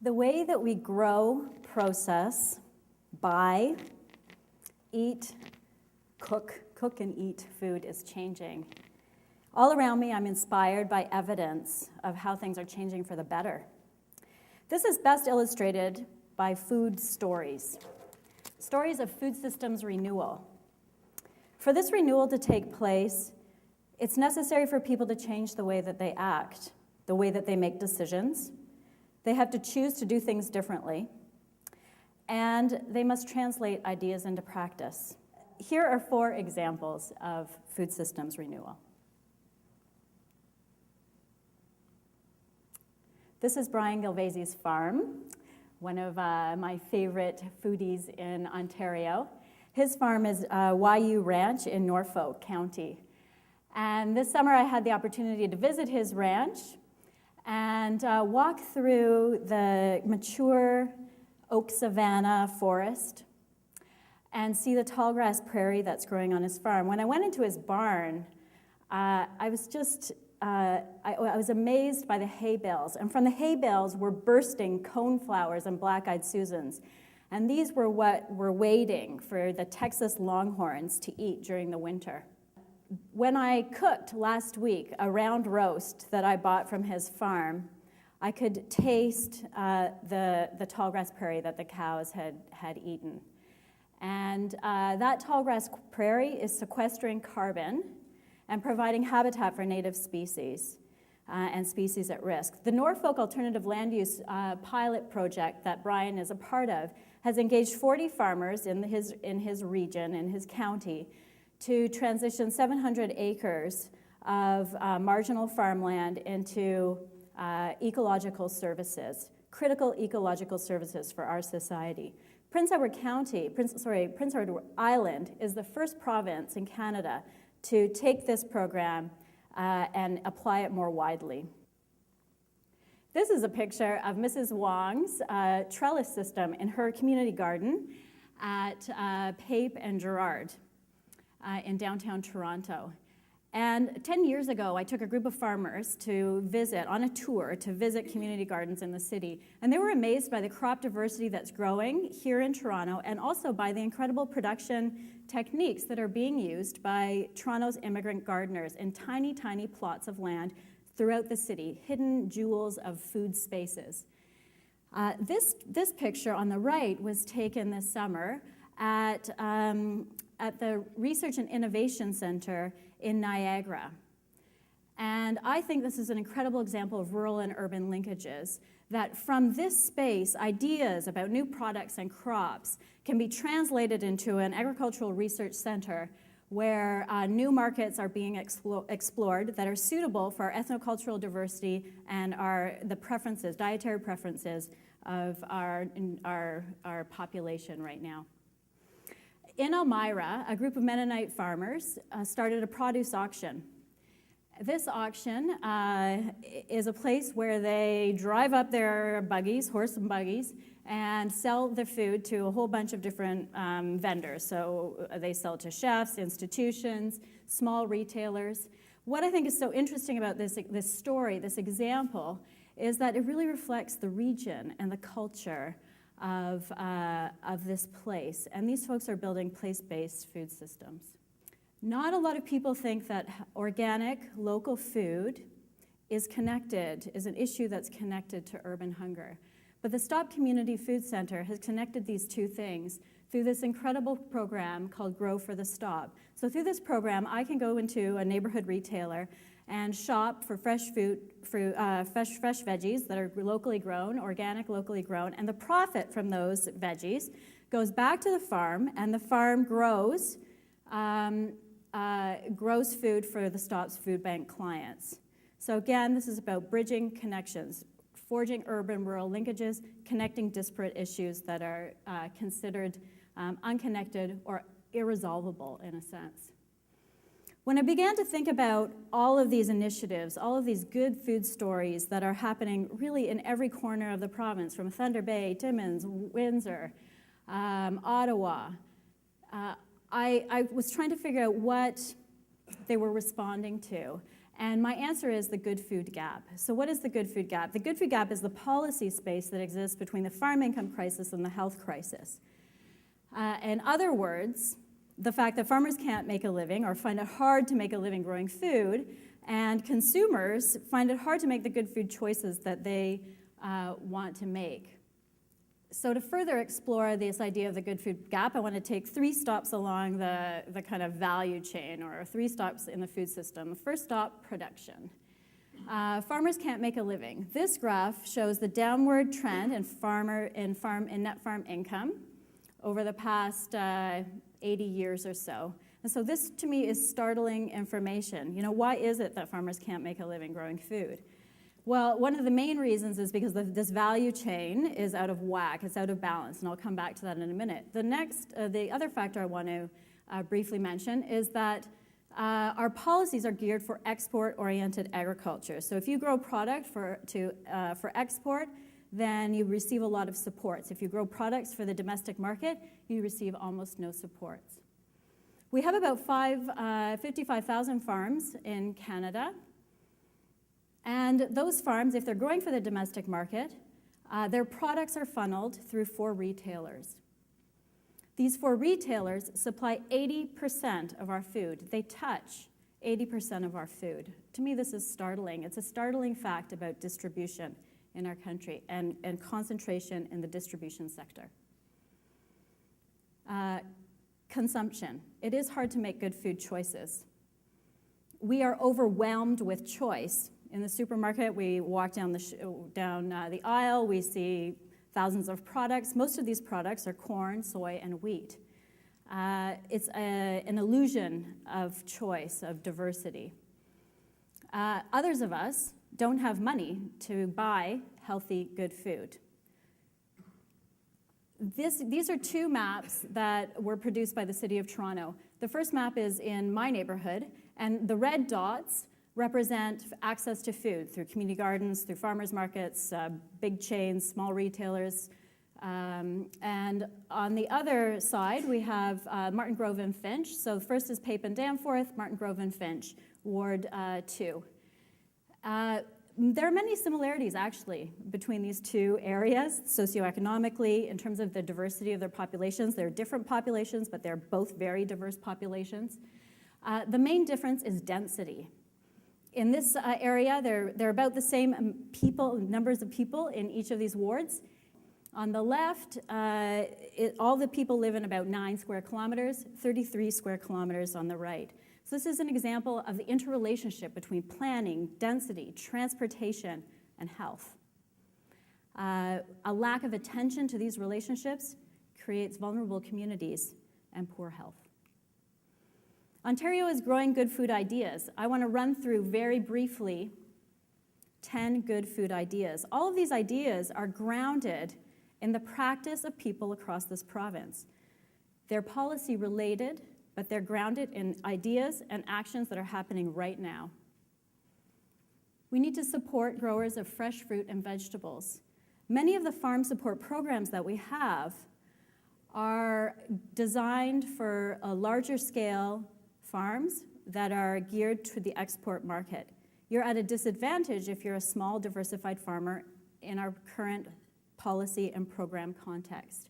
The way that we grow, process, buy, eat, cook and eat food is changing. All around me, I'm inspired by evidence of how things are changing for the better. This is best illustrated by food stories. Stories of food systems renewal. For this renewal to take place, it's necessary for people to change the way that they act, the way that they make decisions. They have to choose to do things differently, and they must translate ideas into practice. Here are 4 examples of food systems renewal. This is Brian Gilbasis' farm, one of my favorite foodies in Ontario. His farm is YU Ranch in Norfolk County. And this summer I had the opportunity to visit his ranch and walk through the mature oak savanna forest and see the tall grass prairie that's growing on his farm. When I went into his barn, I was amazed by the hay bales. And from the hay bales were bursting coneflowers and black-eyed Susans. And these were what were waiting for the Texas longhorns to eat during the winter. When I cooked last week a round roast that I bought from his farm, I could taste the tall grass prairie that the cows had eaten. And that tall grass prairie is sequestering carbon and providing habitat for native species and species at risk. The Norfolk Alternative Land Use pilot project that Brian is a part of has engaged 40 farmers in his region, in his county, to transition 700 acres of marginal farmland into ecological services, critical ecological services for our society. Prince Edward Island is the first province in Canada to take this program and apply it more widely. This is a picture of Mrs. Wong's trellis system in her community garden at Pape and Gerard in downtown Toronto. And 10 years ago, I took a group of farmers to visit, on a tour, to visit community gardens in the city. And they were amazed by the crop diversity that's growing here in Toronto, and also by the incredible production techniques that are being used by Toronto's immigrant gardeners in tiny, tiny plots of land throughout the city, hidden jewels of food spaces. This picture on the right was taken this summer at the Research and Innovation Center in Niagara. And I think this is an incredible example of rural and urban linkages, that from this space, ideas about new products and crops can be translated into an agricultural research center where new markets are being explored that are suitable for our ethnocultural diversity and the preferences, dietary preferences of our population right now. In Elmira, a group of Mennonite farmers started a produce auction. This auction is a place where they drive up their buggies, horse and buggies, and sell the food to a whole bunch of different vendors. So they sell to chefs, institutions, small retailers. What I think is so interesting about this story, this example, is that it really reflects the region and the culture of this place. And these folks are building place-based food systems. Not a lot of people think that organic, local food is an issue that's connected to urban hunger. But the Stop Community Food Center has connected these two things through this incredible program called Grow for the Stop. So through this program, I can go into a neighborhood retailer and shop for fresh veggies that are locally grown, organic, locally grown, and the profit from those veggies goes back to the farm, and the farm grows food for the Stop's food bank clients. So again, this is about bridging connections, forging urban-rural linkages, connecting disparate issues that are considered unconnected or irresolvable in a sense. When I began to think about all of these initiatives, all of these good food stories that are happening really in every corner of the province, from Thunder Bay, Timmins, Windsor, Ottawa, I was trying to figure out what they were responding to. And my answer is the good food gap. So what is the good food gap? The good food gap is the policy space that exists between the farm income crisis and the health crisis. In other words, the fact that farmers can't make a living or find it hard to make a living growing food, and consumers find it hard to make the good food choices that they want to make. So to further explore this idea of the good food gap, I want to take 3 stops along the kind of value chain, or 3 stops in the food system. The first stop, production. Farmers can't make a living. This graph shows the downward trend in net farm income over the past 80 years or so. And so this, to me, is startling information. You know, why is it that farmers can't make a living growing food? Well, one of the main reasons is because this value chain is out of whack, it's out of balance, and I'll come back to that in a minute. The other factor I want to briefly mention is that our policies are geared for export-oriented agriculture. So if you grow product for export, then you receive a lot of supports. If you grow products for the domestic market, you receive almost no supports. We have about 55,000 farms in Canada. And those farms, if they're growing for the domestic market, their products are funneled through 4 retailers. These 4 retailers supply 80% of our food. They touch 80% of our food. To me, this is startling. It's a startling fact about distribution in our country and concentration in the distribution sector. Consumption. It is hard to make good food choices. We are overwhelmed with choice. In the supermarket, we walk down the aisle, we see thousands of products. Most of these products are corn, soy, and wheat. It's an illusion of choice, of diversity. Others of us don't have money to buy healthy, good food. These are 2 maps that were produced by the City of Toronto. The first map is in my neighborhood, and the red dots represent access to food through community gardens, through farmers markets, big chains, small retailers. And on the other side, we have Martin Grove and Finch. So first is Pape and Danforth, Martin Grove and Finch, Ward 2. There are many similarities, actually, between these 2 areas, socioeconomically, in terms of the diversity of their populations. They're different populations, but they're both very diverse populations. The main difference is density. In this area, they're about the same numbers of people in each of these wards. On the left, all the people live in about 9 square kilometers, 33 square kilometers on the right. So this is an example of the interrelationship between planning, density, transportation, and health. A lack of attention to these relationships creates vulnerable communities and poor health. Ontario is growing good food ideas. I want to run through very briefly 10 good food ideas. All of these ideas are grounded in the practice of people across this province. They're policy related, but they're grounded in ideas and actions that are happening right now. We need to support growers of fresh fruit and vegetables. Many of the farm support programs that we have are designed for a larger scale farms that are geared to the export market. You're at a disadvantage if you're a small, diversified farmer in our current policy and program context.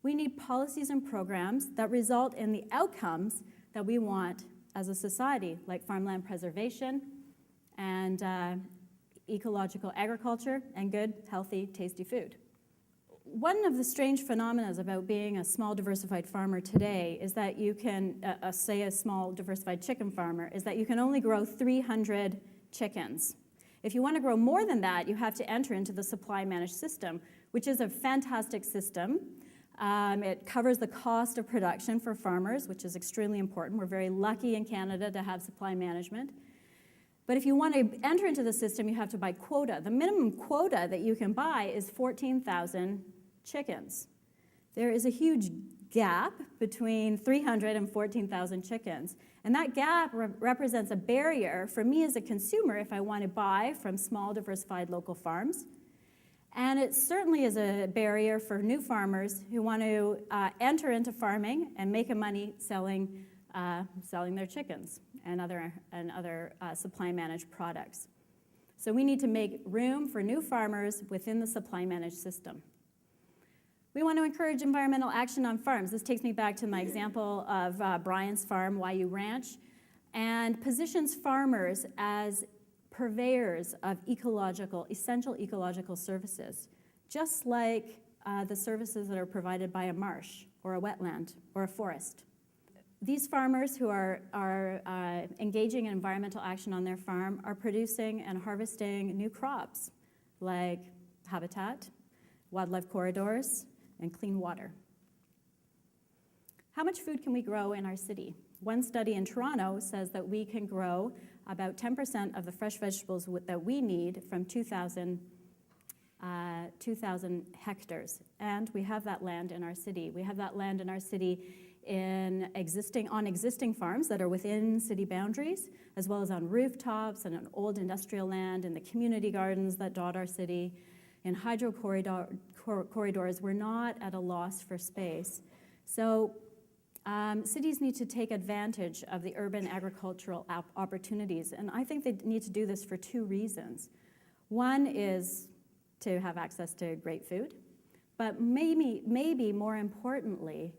We need policies and programs that result in the outcomes that we want as a society, like farmland preservation and ecological agriculture and good, healthy, tasty food. One of the strange phenomena about being a small diversified farmer today is that you can, say a small diversified chicken farmer, is that you can only grow 300 chickens. If you want to grow more than that, you have to enter into the supply managed system, which is a fantastic system. It covers the cost of production for farmers, which is extremely important. We're very lucky in Canada to have supply management. But if you want to enter into the system, you have to buy quota. The minimum quota that you can buy is 14,000 chickens. There is a huge gap between 300 and 14,000 chickens. And that gap represents a barrier for me as a consumer if I want to buy from small, diversified local farms. And it certainly is a barrier for new farmers who want to enter into farming and make a money selling selling their chickens and other supply managed products. So we need to make room for new farmers within the supply managed system. We want to encourage environmental action on farms. This takes me back to my example of Brian's farm, YU Ranch, and positions farmers as purveyors of essential ecological services, just like the services that are provided by a marsh or a wetland or a forest. These farmers who are engaging in environmental action on their farm are producing and harvesting new crops like habitat, wildlife corridors, and clean water. How much food can we grow in our city? One study in Toronto says that we can grow about 10% of the fresh vegetables that we need from 2,000 hectares. And we have that land in our city. We have that land in our city on existing farms that are within city boundaries, as well as on rooftops and on old industrial land, in the community gardens that dot our city, in hydro corridors. We're not at a loss for space. So cities need to take advantage of the urban agricultural opportunities, and I think they need to do this for two reasons. One is to have access to great food, but maybe more importantly,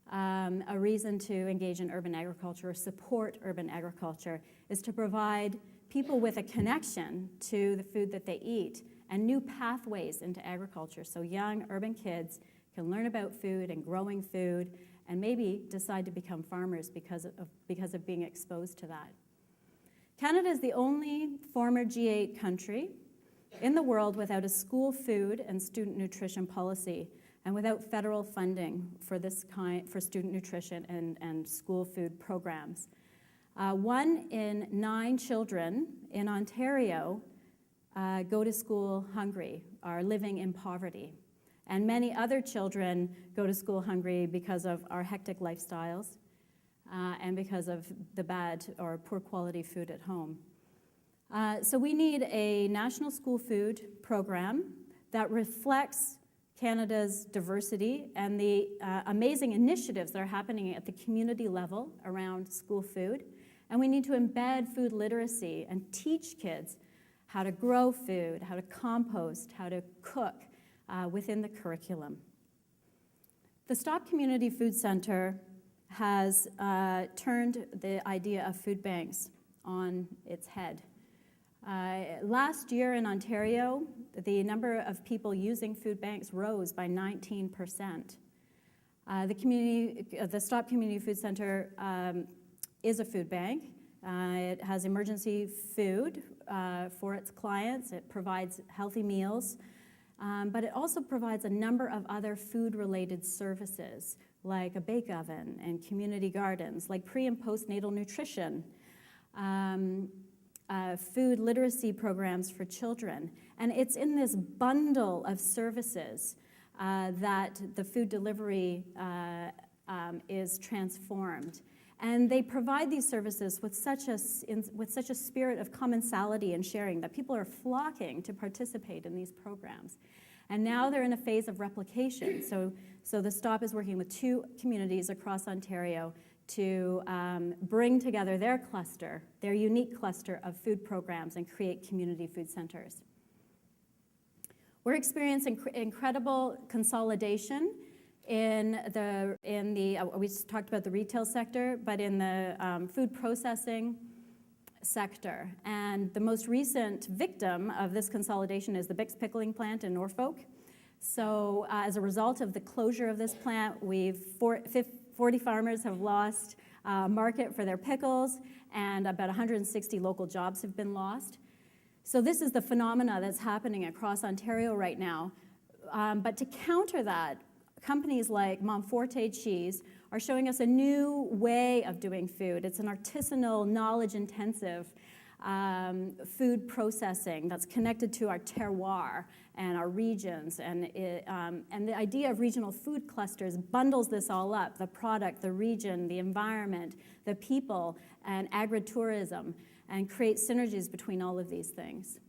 a reason to engage in urban agriculture or support urban agriculture is to provide people with a connection to the food that they eat and new pathways into agriculture, so young urban kids can learn about food and growing food and maybe decide to become farmers because of being exposed to that. Canada is the only former G8 country in the world without a school food and student nutrition policy and without federal funding for student nutrition and school food programs. 1 in 9 children in Ontario go to school hungry, are living in poverty. And many other children go to school hungry because of our hectic lifestyles and because of the bad or poor quality food at home. So we need a national school food program that reflects Canada's diversity and the amazing initiatives that are happening at the community level around school food. And we need to embed food literacy and teach kids how to grow food, how to compost, how to cook within the curriculum. The Stop Community Food Centre has turned the idea of food banks on its head. Last year in Ontario, the number of people using food banks rose by 19%. The Stop Community Food Centre is a food bank. It has emergency food for its clients. It provides healthy meals, but it also provides a number of other food-related services, like a bake oven and community gardens, like pre- and postnatal nutrition, food literacy programs for children. And it's in this bundle of services that the food delivery is transformed. And they provide these services with such a spirit of commensality and sharing that people are flocking to participate in these programs. And now they're in a phase of replication. So the Stop is working with 2 communities across Ontario to bring together their cluster, their unique cluster of food programs, and create community food centers. We're experiencing incredible consolidation in the we just talked about the retail sector, but in the food processing sector. And the most recent victim of this consolidation is the Bix pickling plant in Norfolk. So as a result of the closure of this plant, 40 farmers have lost market for their pickles, and about 160 local jobs have been lost. So this is the phenomena that's happening across Ontario right now. But to counter that, companies like Monforte Cheese are showing us a new way of doing food. It's an artisanal, knowledge-intensive food processing that's connected to our terroir and our regions. And the idea of regional food clusters bundles this all up: the product, the region, the environment, the people, and agritourism, and creates synergies between all of these things.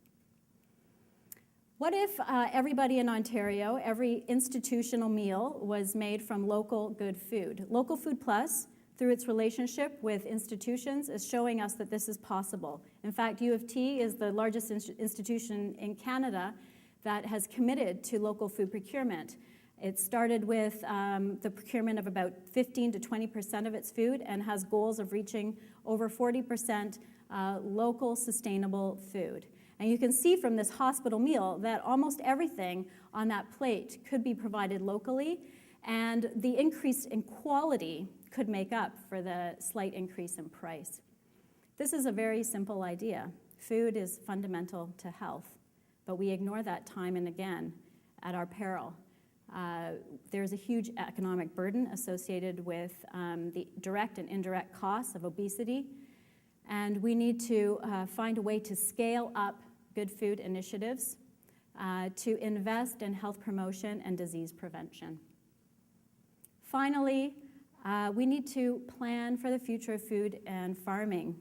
What if everybody in Ontario, every institutional meal was made from local good food? Local Food Plus, through its relationship with institutions, is showing us that this is possible. In fact, U of T is the largest institution in Canada that has committed to local food procurement. It started with the procurement of about 15 to 20% of its food and has goals of reaching over 40% local sustainable food. And you can see from this hospital meal that almost everything on that plate could be provided locally, and the increase in quality could make up for the slight increase in price. This is a very simple idea. Food is fundamental to health, but we ignore that time and again at our peril. There's a huge economic burden associated with the direct and indirect costs of obesity, and we need to find a way to scale up good food initiatives to invest in health promotion and disease prevention. Finally, we need to plan for the future of food and farming.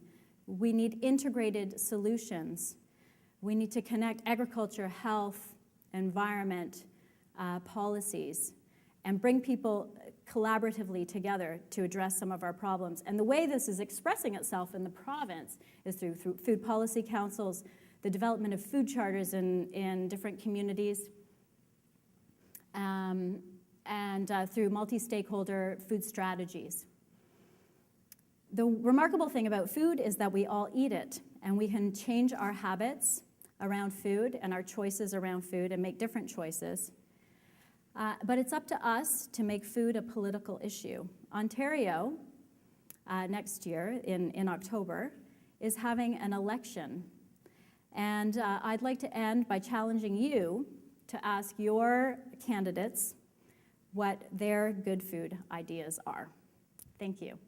We need integrated solutions. We need to connect agriculture, health, environment, policies, and bring people collaboratively together to address some of our problems. And the way this is expressing itself in the province is through food policy councils, the development of food charters in different communities, and through multi-stakeholder food strategies. The remarkable thing about food is that we all eat it, and we can change our habits around food and our choices around food and make different choices. But it's up to us to make food a political issue. Ontario, next year in October, is having an election. And I'd like to end by challenging you to ask your candidates what their good food ideas are. Thank you.